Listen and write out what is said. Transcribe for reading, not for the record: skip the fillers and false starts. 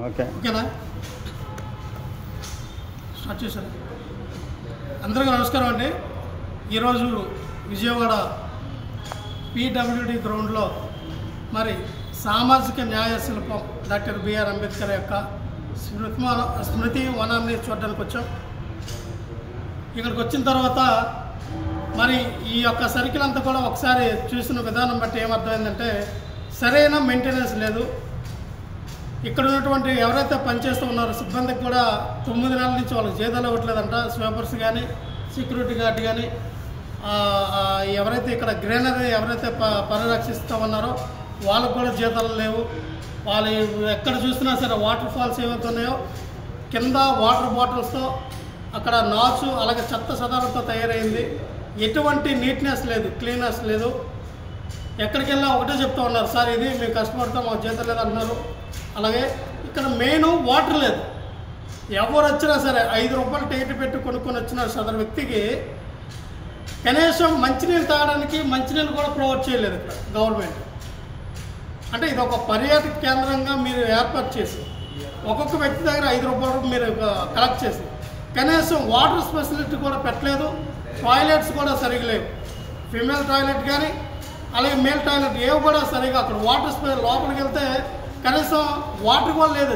ఓకేనా? స్టార్ట్ చేశారు. అందరికీ నమస్కారం అండి. ఈరోజు విజయవాడ పిడబ్ల్యూడి గ్రౌండ్లో మరి సామాజిక న్యాయ శిల్పం డాక్టర్ బిఆర్ అంబేద్కర్ యొక్క స్మృతి వనాన్ని చూడడానికి వచ్చాం. ఇక్కడికి వచ్చిన తర్వాత మరి ఈ యొక్క సర్కిల్ అంతా కూడా ఒకసారి చూసిన విధానం బట్టి ఏమర్థమైందంటే సరైన మెయింటెనెన్స్ లేదు. ఇక్కడ ఉన్నటువంటి ఎవరైతే పనిచేస్తూ ఉన్నారో సిబ్బందికి కూడా 9 నెలల నుంచి వాళ్ళకి జీతాలు ఇవ్వట్లేదంట. స్వీపర్స్ కానీ సెక్యూరిటీ గార్డ్ కానీ ఎవరైతే ఇక్కడ గ్రీనరీ ఎవరైతే పరిరక్షిస్తూ ఉన్నారో వాళ్ళకు కూడా జీతాలు లేవు. వాళ్ళు ఎక్కడ చూసినా సరే వాటర్ ఫాల్స్ ఏవైతే ఉన్నాయో కింద వాటర్ బాటిల్స్తో అక్కడ నాచు అలాగే చెత్త సదాలతో తయారైంది. ఎటువంటి నీట్నెస్ లేదు, క్లీనెస్ లేదు. ఎక్కడికి వెళ్ళినా ఒకటే చెప్తూ ఉన్నారు, సార్ ఇది మేము కష్టపడతాం మాకు జీతం లేదంటున్నారు. అలాగే ఇక్కడ మెయిన్ వాటర్ లేదు. ఎవరు వచ్చినా సరే 5 రూపాయలు టికెట్ పెట్టి కొనుక్కొని వచ్చిన సదరు వ్యక్తికి కనీసం మంచినీళ్ళు తాగడానికి మంచినీళ్ళు కూడా ప్రొవైడ్ చేయలేదు ఇక్కడ గవర్నమెంట్. అంటే ఇది ఒక పర్యాటక కేంద్రంగా మీరు ఏర్పాటు చేసి ఒక్కొక్క వ్యక్తి దగ్గర 5 రూపాయలు మీరు కలెక్ట్ చేసి కనీసం వాటర్ ఫెసిలిటీ కూడా పెట్టలేదు. టాయిలెట్స్ కూడా సరిగా లేవు. ఫీమేల్ టాయిలెట్ కానీ అలాగే మేల్ టాయిలెట్ ఏవి కూడా సరిగా అక్కడ వాటర్ లోపలికి వెళ్తే కనీసం వాటర్ కూడా లేదు.